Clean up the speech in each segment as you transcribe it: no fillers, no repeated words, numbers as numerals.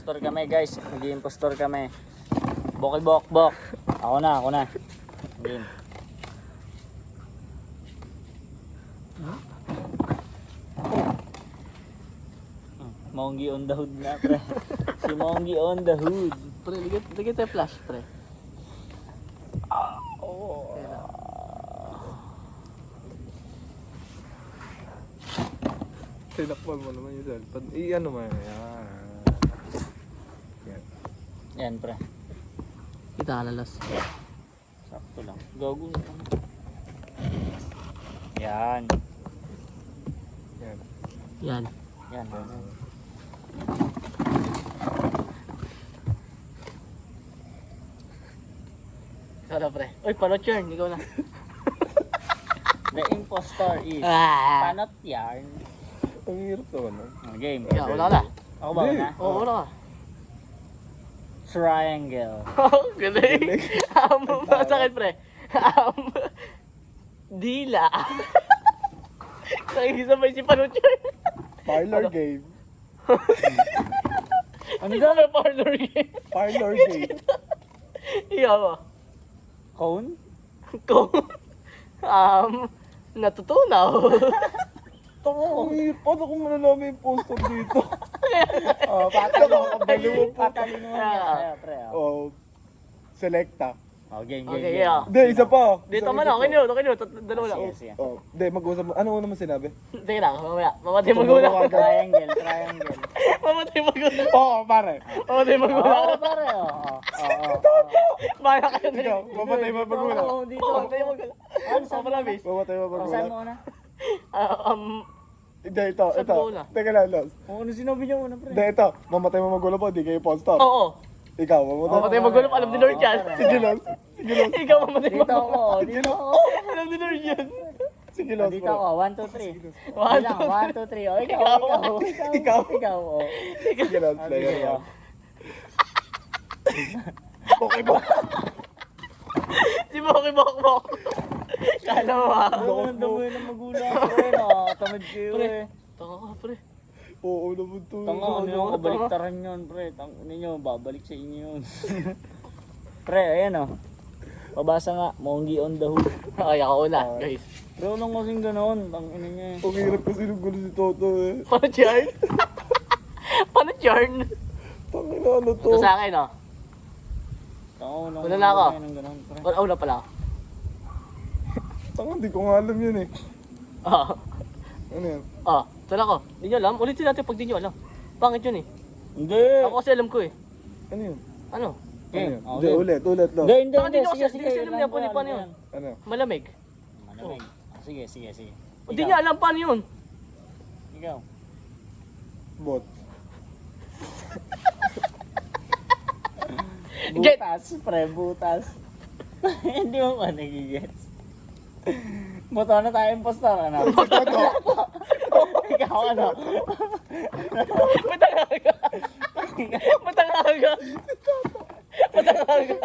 Impostor kami guys, nag-impostor kami. Bok. Ako na. Game. Mongi on the hood na pre. Si Mongi on the hood. Pre, ligit tayo flash, pre. Oh. Tinakpan mo naman yung cellphone. Ano mo yan? Yan. Yan pre. Kita ka lalas. Sakto lang. Gago. Yan. Yan. Yan. Yan. Ikaw na, pre. Uy, panot yarn. Ikaw na. The impostor is Ah. Panot Yarn. Ang hirap naman. Game. Ikaw, wala ka na. Ako ba Hindi. na? Oo, wala ka. Triangle. Galing. Masakit, pre. Dila. Nakikisabay si panot yarn. Parlor game. Ano daw may parlor game? Parlor game. Ikaw mo. Cone? Kung natutunaw. Ang hirap. Paano kung malalaman yung poster dito? Patalino mo yan. Kaya, pre. Oh, selecta. Game. Okay, yeah. Hindi, isa pa. Dito man, okay nyo. Dalawa lang. Sige. Oh, hindi, mag-usap mo. Ano naman sinabi? Sige lang, mamaya. Mamatay magulang. Triangle. Mamatay magulang. Oo, pare. Mamatay magulang. Oo, pare. Oo. Baya kayo na Ikaw, mamatay mo magulang. Oo, dito. Mamatay magulang. Ano sa Promise. Mamatay mo Saan magulang. mo una? Hindi, ito. Saan mo una? Teka lang, Los. Ano sinabi niya una, pre? Hindi, ito. Mamatay mo magulang po, di kayo poster. Oo. Ikaw, mamatay. Mamatay magulang. Alam ni Lord yan. Sige, Los. Sige, Los. Ikaw mamatay Dito magulang. ako. Dito ako. Alam ni Lord yan. Sige, Los. Dito ako. 1, 2, 3. One, Bilang, two, 1, 2, 3. Oh, ikaw. Ikaw. Oh. Sige, Los. Player Sige, yan. oh. Okay ba? Si Moki Bokbok. Kala mo ha. Ano ang dami ng magulang ko eh. Nakatamad kayo Pre. eh. Taka ka, pre. Oo naman to. Tanga, ano yung kabaliktaran yun, pre? Ninyo, babalik sa inyo yun. Pre, ayan o. Pabasa nga, Mongi on the hood. Okay, ako una, guys. Pero lang kasing gano'n, tangina niya eh. Ang hirap kasi nung gulo si Toto eh. Paano yarn? Paano yarn? Tangina, ano to? Ito sa akin, oh. Tanga, Wala na ako. Ganun, pre. Una pala ako. Tanga, di ko nga alam yun eh. Oo. Ano yan? Ito na ako. Di nyo alam? Ulitin natin pag di nyo alam. Pangit yun eh. Hindi! Ako kasi alam ko eh. Ano yun? Ano? Game. Ano yan? Hindi, ulit lang. Hindi, Saka di nyo kasi alam niya paano yun. Ano? Malamig. Malamig. Sige. Hindi niya alam paano yun. Ikaw. Bot. Get! Butas, pre, butas. Hindi mo ba nagigets? Buto na tayo impostor, ano? Ikaw, ano? Matangaga! Matangaga! Matangaga!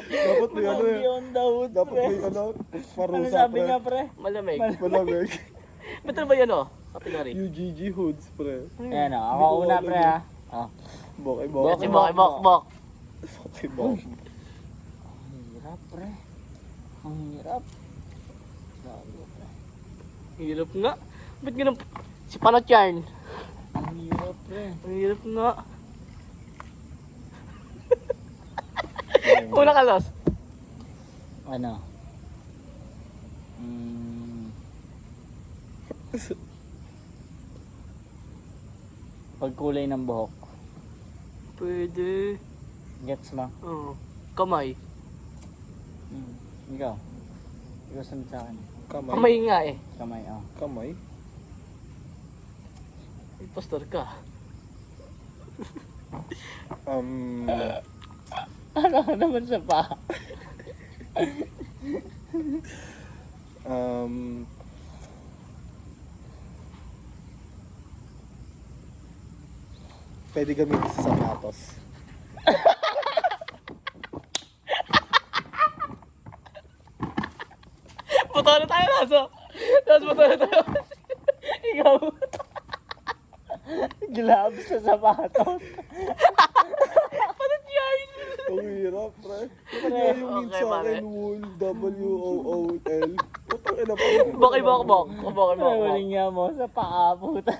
Dapat may ano Mongi eh. on the hood, Dapat pre. may ano. Ano Parusa sabi pre. niya, pre? Malamig. Malamig. Ba't ano ba yan oh? Katinari. UGG hoods pre. Ayan o, ako una, pre, ha? Oh. Bokay Bok. Si Moki Bokbok. Bokay bok. Ang hirap, pre. Ang hirap. Grabe, pre. Hirap nga. Ba't ganun? Si Panot Yarn. Ang hirap, pre. Ang hirap nga. Una ka, Los. Ano? Pagkulay ng buhok. Pwede. Gets mo? Oo. Kamay. Ikaw. Ikaw sunod sa akin. Kamay. Kamay nga eh. Kamay, oh. Kamay. Impostor ka. Ano naman sa pa? Pwede gamitin sa sapatos. Puto na tayo, Laso. Laso, puto na tayo. Ikaw. Gloves sa sapatos. Panat yan! Ang hirap, pre. Kaya yung hint Okay, sa pare. akin, wool, W-O-O-L. Putang ina pa. Bakit bakbak? Bakit Pre, huling nga mo sa paa, puta.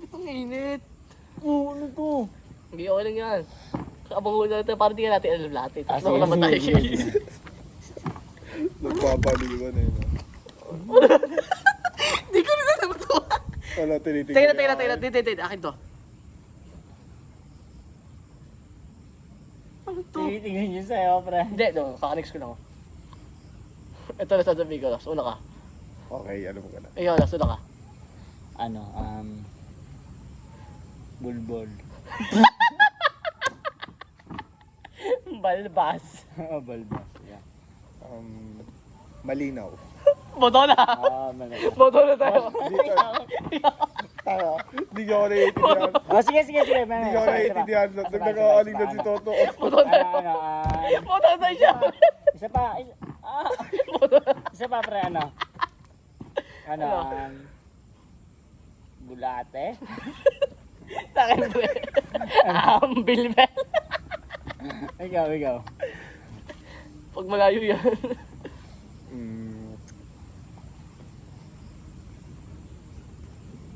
Ang init. Oo, ano to? Hindi, okay lang yan. Abang hula natin, para di ka natin alam lahat. Ah, Tapos naman tayo. sige. Nagpapaliwan eh. No? Hindi ko rin alam ito. Wala, tinitignan. Tingnan na. Dito. Akin to. Ano to? Tinitingnan niyo sa'yo, pre. Hindi, no. Kakanex ko lang. Ito na sasabihin ko. Una ka. Okay, ano mo ka na? Ikaw, una ka. Ano, bulbol. Balbas. Oh, balbas. Yeah. Malinaw. Boto na. Malaki. Boto na tayo. Tara, hindi ko ako naiintindihan. Oh, sige. Hindi ko ako naiintindihan. Nagkakaaling na si Toto. Boto na tayo. Boto na tayo siya. Isa pa, Boto na. isa pa, pre, ano, Ano? bulate. Sa akin, pre. Bilbel. Ikaw. Pag malayo yan.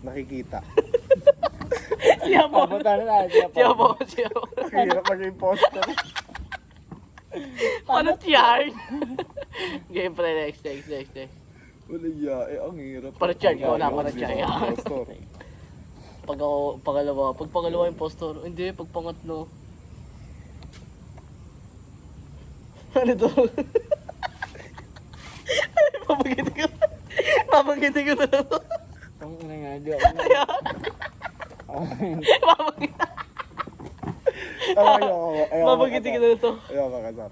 Nakikita. Siya po. Papunta na tayo, Siya po. Ang hirap maging poster. Ano yan? Game, pre. Next. Wala iya, ang hirap. Para check ko na, para check. Poster. Pag pangalawa yung postor, hindi, pag pangatlo. Ano to? Papagitin ko na lang to. Ang ina nga, di ako na. Papagitin ko na lang to. Ayaw makasar.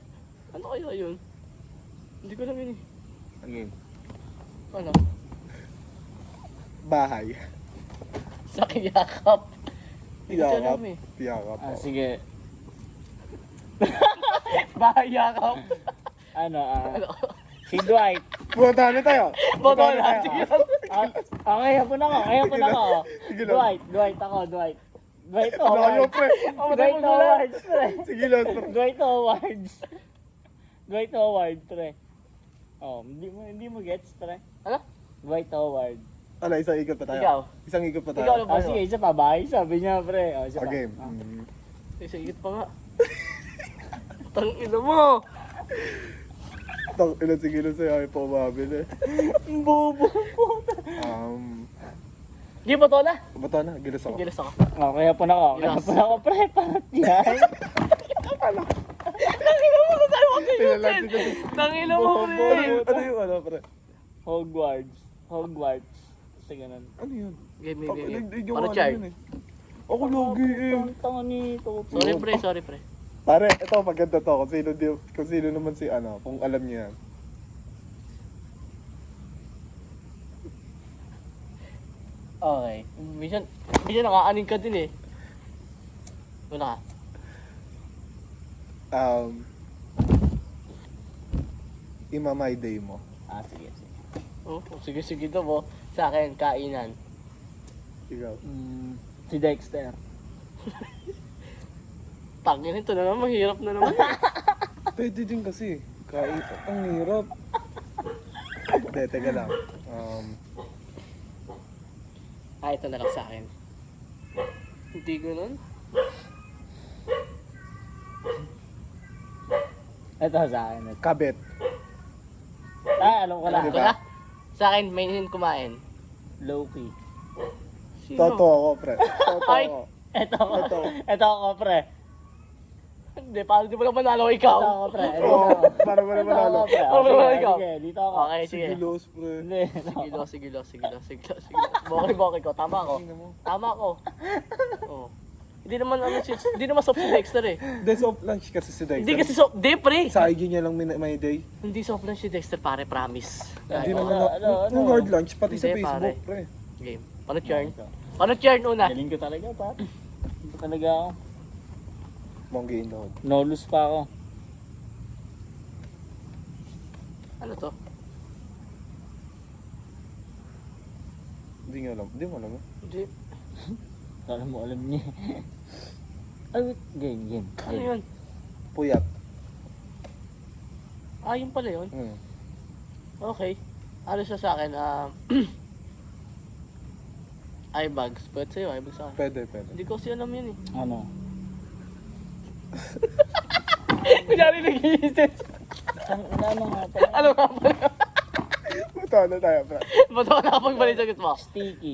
Ano kaya yun? Hindi ko alam yun eh. Again. Ano? Bahay. Sa yakap. Hindi ko Tiyakap. alam eh. Tiyakap. Sige. Bahay yakap. Ano, Ano? si Dwight. Buta na tayo. Boto na. Sige lang. Okay, hapon ako. Sige lang. Dwight ako. Dwight Ano kayo, Howard. pre? Dwight Howard, pre. Sige lang, pre. Dwight Howard, pre. Oh, hindi mo gets, pre. Ano? Dwight Howard. Ano, isang ikot pa tayo? Ikaw. Isang ikot pa Ikaw tayo? ano ba? Sige, isa pa ba? Sabi niya, pre. Oh, isa pa. Okay. Ah. Isingit pa nga. Tang ina mo. Ilan sige na sa'yo, ay pa umabili eh. Bobo. Di ba to na? Bata na, gilas ako. Gilas ako. Okay, hapon ako. Pre. Parat yan. Tinalansin ko. Tangina mo, pre. Ano yung ano, pre? Hogwarts. Kasi ganun. Ano yun? Game. Hindi Para ko char. alam yun eh. Ako logi eh. Tanga nito. Sorry, pre. Pare, ito maganda to. Kung sino naman si ano, kung alam niya yan. Okay. Minsan nakaanin ka din eh. Wala ka. Imamay day mo. Sige. Oh, sige daw mo. Sa akin, kainan. Ikaw. Si Dexter. Tangin ito na naman, mahirap na naman. Pwede din kasi. Ang hirap. Hindi, teka lang. Ito na lang sa akin. Hindi ganun. Ito sa akin. Kabit. Alam ko na. Alam ko na. Sa akin, mainin kumain. Low-key. Sino? Toto ako, pre. Toto Ay! ako. Ito ako, pre. Hindi, parang di mo lang manalo ikaw. Ito ako, pre. Oo, para mo naman ano. Para mo naman ikaw. Sige, dito ako. Okay, sige. Sigilos, pre. Hindi, ito ako. Sige Bokeh ko. Tama ako. Oh. Hindi naman soft si Dexter eh. Hindi, soft lunch kasi si Dexter. Hindi kasi soft, di pre. Sa IG niya lang may day. Hindi soft lang si Dexter pare, promise. Hindi Ano, naman ano? yung hard lunch, pati sa Hindi, Facebook, pare. pre. Game. Paano churn una? Galing ko talaga, pa. Ito talaga ako. Monggi in the hood. No-lose pa ako. Ano to? Hindi nga alam. Hindi mo alam. Hindi. Kala mo alam niya. Ay, wait. Game. Ano yun? Puyat. Ah, yun pala yun. Okay. Ano siya sa akin? Eyebags. Pwede sa'yo, eyebags sa akin. Pwede. Hindi ko kasi alam yun eh. Ano? Kunyari nag-iisip. Ano nga pala? Ano nga pala? Matawa na tayo, pre. Ba't ako nakapagbalik sa gusto mo? Sticky.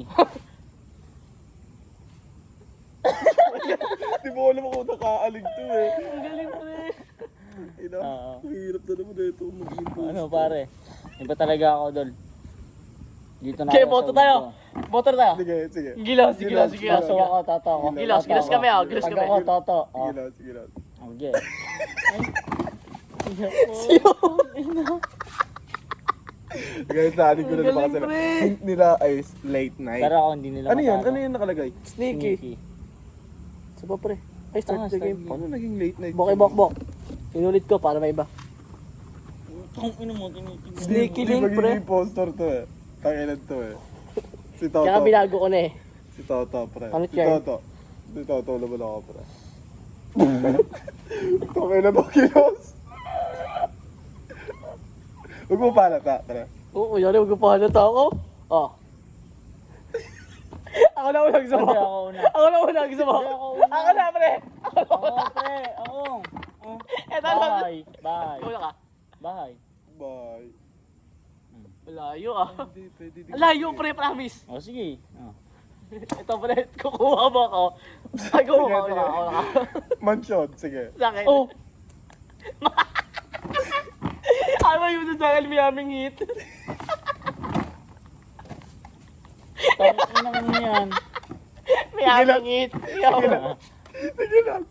Di mo alam kung nakaalig to eh. Ang galing pa rin. Ina, Oo. mahirap na naman ito. Mag-impose. Ano pare? Iba talaga ako, Dol. Dito na Okay, ako boto sa tayo. gusto. Boto tayo. Sige. Gilas. Taso ako, toto ako. Gilas kami ako. Gilas Pag kami. ako, toto. Oh. Sige lang. Okay. Guys, naanin ko na Ang naman galing, kasi pre. hint nila is late night. Pero ako hindi nila Ano yun? matalo. Ano yun nakalagay? Sneaky. Sa pa pre. Ay, start the game. Paano naging late night? Bok. Inulit ko para may iba. Kung ino mo, tinitignan. Sneaky Di link, magiging pre. impostor to eh. Tangilan to eh. Si Toto. Kaya binago ko na eh. Si Toto, pre. Ano Si yan? Toto. Si Toto, laban ako, pre. Tangilan mo, kilos. Huwag mo palata, pre. Oo, yun. Huwag ko pa halata ako. Oh. Ako na unang Hindi sumo. ako una. Ako na unang sumo. Hindi ako una. Ako na, pre. Ako, pre. Ako. Eto, eto. Bye. Una ka. Bye. Bye. Malayo ah. Hindi, pwede din. Malayo, pre, promise. O sige. Oh. Ito, pre. Kukuha mo ako. Ay, kukuha ako. Ako na. Mansion, sige. Sa akin. Oh. Ano yun sa akin, may aming hit. Tanginang mo yan. May aming hit. Ikaw. Sige lang.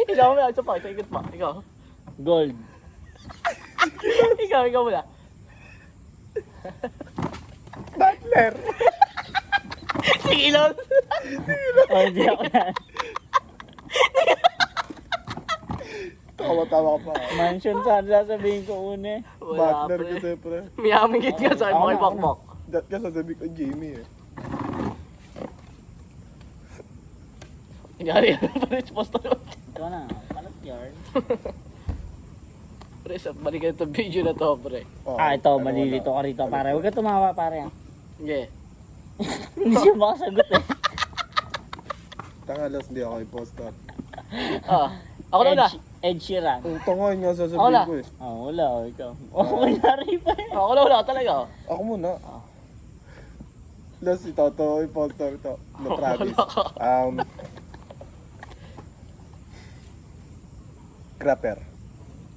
Ikaw mo lang. Isa pa. Isa ikot pa. Ikaw. Gold. Ikaw muna. Butler. Sige, Ilon. Oh, hindi ako yan. Tawa-tawa ka pa. Mansion saan sasabihin ko una eh. Wala, Butler pre. kasi, pre. May aming hit ka sa akin. Ako na, Makibakbak. Dat ka sasabihin ko, Jamie eh. Kunyari, ano pa rin post na yun. Ikaw na. Palat yarn. Pre, balikan itong video na to, pre. Oh, Ah, ito. ano Malilito wala. ka rito, pare. Huwag ka tumawa, pare. ah. Sige. Hindi siya makasagot eh. Tangalas, hindi ako impostor. Ako na una. Ed Sheeran. Ang tangoy nga Ako na. sasabihin ko eh. Oh, wala. Oh, ikaw. Oh, kunyari pa eh. Ako na una, talaga. Ako muna. Last si Toto, impostor to. No promise. Grapper.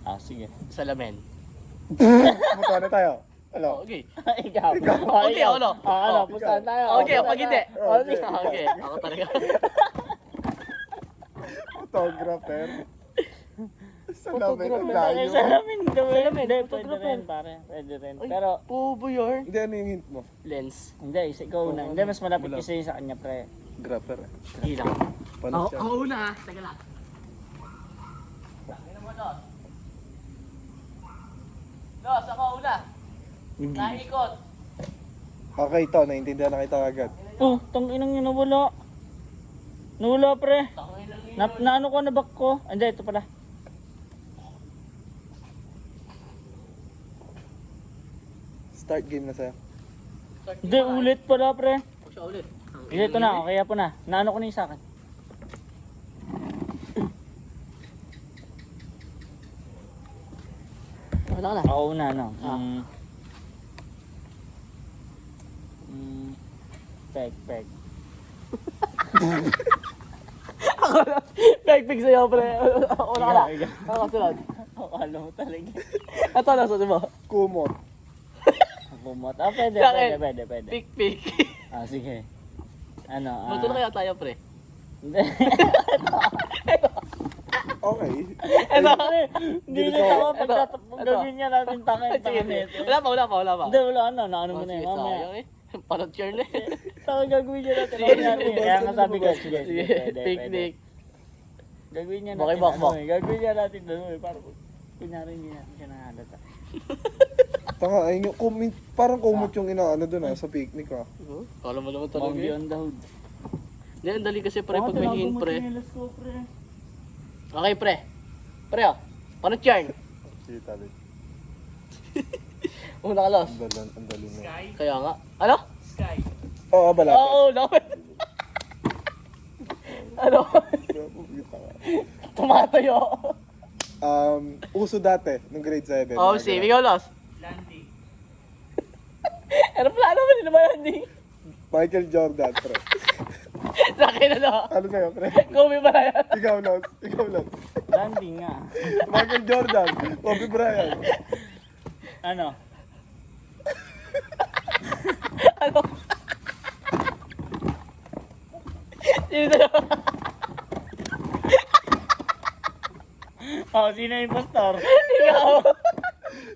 Ah, sige. Salamin. Punta na tayo. Hello. Okay. Ikaw. Okay, ako no. Ah, ano, Oh, puntahan tayo. Okay, pag hindi. Oh, okay. Okay, ako talaga. Photographer. Salamin, ang layo. Salamin gawin. Salamin, Hindi, pwede photographer. rin, pare. Pwede rin. Pero, Pubo yun. Hindi, ano yung hint mo? Lens. hindi, isa ikaw na. Hindi, mas malapit Wala. kasi sa kanya, pre. Grapper eh. Ilang. Paano siya? Ako una ha. Teka lang. Tangin mo, Dos. Dos, ako una. Naikot. Okay, ito. Naiintindihan na kita agad. Oh, tang inang yun, nawala. Nawala, pre. Tangin lang yun. Naano ko, nabak ko. Hindi, ito pala. Start game na sa'yo. Hindi, ulit pala, pre. Huwag siya ulit. Hindi, ito na. Okay, po na. Naano ko na yung sa akin. Wala ka na. Ako una, no? Ah. Peg. Peg-peg sa'yo, pre. Wala ka na. Ikaw. Ako kasunod. Akala mo talaga. Ito na, susunod mo. Kumot. Kumot. Ah, pwede. Sa akin. Pwede. Pik-pik. Ah, sige. Ano, Buto na kaya tayo, pre. Hindi. Okay. Ito. Hindi na ako Ito. pagtatapong gawin niya natin tangin. Sige, sige. Wala pa. Hindi, wala na. Naano mo Oh, na sige, yun. Mamaya. sayang eh. Panot yun eh. Tawag gagawin niya natin. Sige, Sige. Kaya nga sabi ko, sige. Sige, Pwede. picnic. Gagawin niya Bakit natin. bakbak? Gagawin niya natin doon. Para kunyari hindi natin siya nahalata. Tanga, ayun yung parang kumot yung inaano dun ah, sa picnic ah. Kala mo naman talaga Monkey eh. on the hood. Hindi, ang dali kasi pre, pag may hint pre. Tsinelas ko, pre. Okay pre. Pre oh. Paano yarn? Sige, tali. Una ka los. Ang dali na. Kaya nga. Ano? Oo, balapit. Oo, lapit. Ano? Tumatayo. Uso dati, nung grade 7. Oh, si ikaw los. Landing. Aeroplano ba nila ba landing? Michael Jordan, pre. Sa akin ano? Ano sa'yo, pre? Kobe ba yan? Ikaw, Lons. Ikaw, Lons. Landing nga. Michael Jordan. Kobe Bryant. Ano? Ano? Sino na? Oh, sino yung impostor? Ikaw.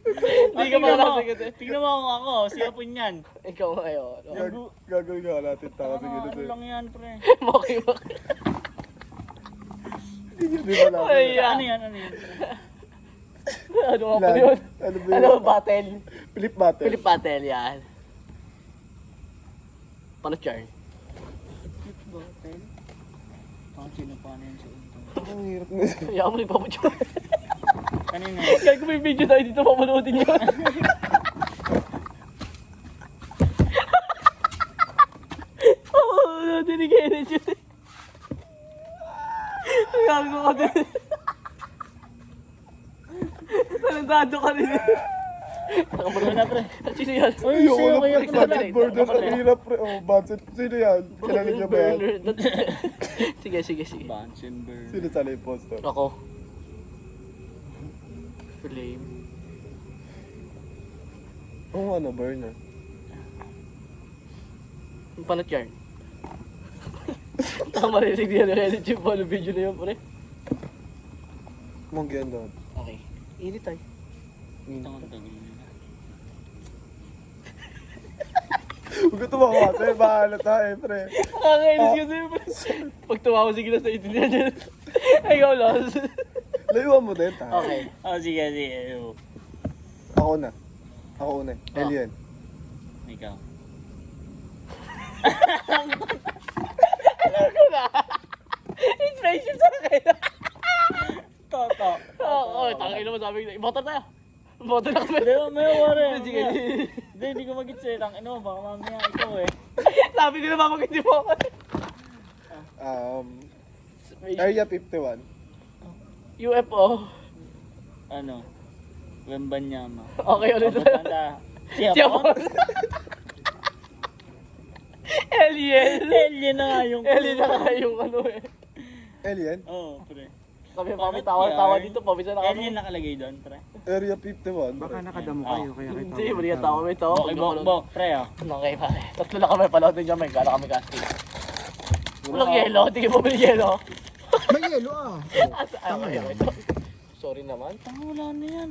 Hindi ka pa nakasagot eh. Tignan mo kung ako, si Apon yan. Ikaw ngayon. Gagawin ka natin tayo. Sige, Ano sige. lang yan, pre. Moki. Hindi ba lang? Ay, Ano yan, ano yan? Ano nga po yun? Ano ba Ano, yun? battle? Philip Battle. Philip Battle, yan. Paano yarn? Ang sino pa na yan sa ito? Ang hirap na yun. Kaya mo nagpapatyan. Kanina. Kaya kung may video tayo dito, papanoodin yun. Oo, dinigay na siya. Gago ka din. Talandado ka rin. Ano na, pre? Sino yan? Uy, Ayoko sino na, kaya pre. pre? Battle border. Ang hirap, pre. Oh, Bunsen. Sino yan? Kilala niyo ba yan? Sige, sige, sige. Bunsenberg. Sino sa impostor? Ako. Flame. Oo, ano, burner. Paano yarn? Tama rin niya na edit yung paano video na yun, pre. Monggian doon. Okay. Init tayo. Ito ang tagal nila. Huwag ko tumawa. Sa'yo, bahala tayo, pre. Nakakainis kasi yun, pre. Pag tumawa, sige na sa itindihan dyan. Ikaw lang. Layuan mo din, tayo. Okay. Oh, sige, sige. Ako na. Ako una. Alien. Ikaw. Alam ko na. Inspiration sa akin. Toto. Oo, tangin naman sabi ko. Iboto tayo. Iboto na kami. Hindi, may wari. Sige. Hindi ko mag-gets eh. Ano, baka mamaya ikaw eh. Sabi ko na mamagindi mo ako. Area 51. UFO. Ano? Wembanyama. Okay, ulit na. Pagkanda. Siyapon. Alien. Alien na nga yung... Alien na nga yung ano eh. Alien? Oo, pre. Sabi pa tawa dito, pabisa na kami. Alien nakalagay doon, pre. Area 51. Baka nakadamo kayo, kaya kayo Hindi, mali ang tawa, may tawa. Bok, bok, bok, pre oh. Okay, pare. Tatlo na kami, panoodin niya, may gala kami casting. Walang yelo, hindi ka bumili yelo. May yelo ah. Tama yan. Sorry naman. Wala na yan.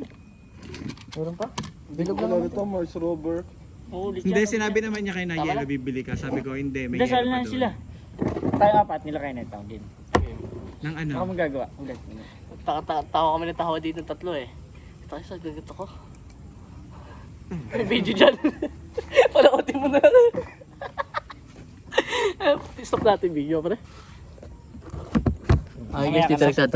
Meron pa? Bilog na ito, Mars Rover. Huli Hindi, sinabi naman niya kayo na Tama yelo na. bibili ka. Sabi ko, hindi, may Dasal yelo pa na doon. sila. Tayo apat nila kayo na ito. Din. Nang ano? Ako magagawa. Ulit. Tawa kami ng tawa dito ng tatlo eh. Tayo sa gagat ako. May video dyan. Panoodin mo na. Stop natin video, pre. Okay guys, dito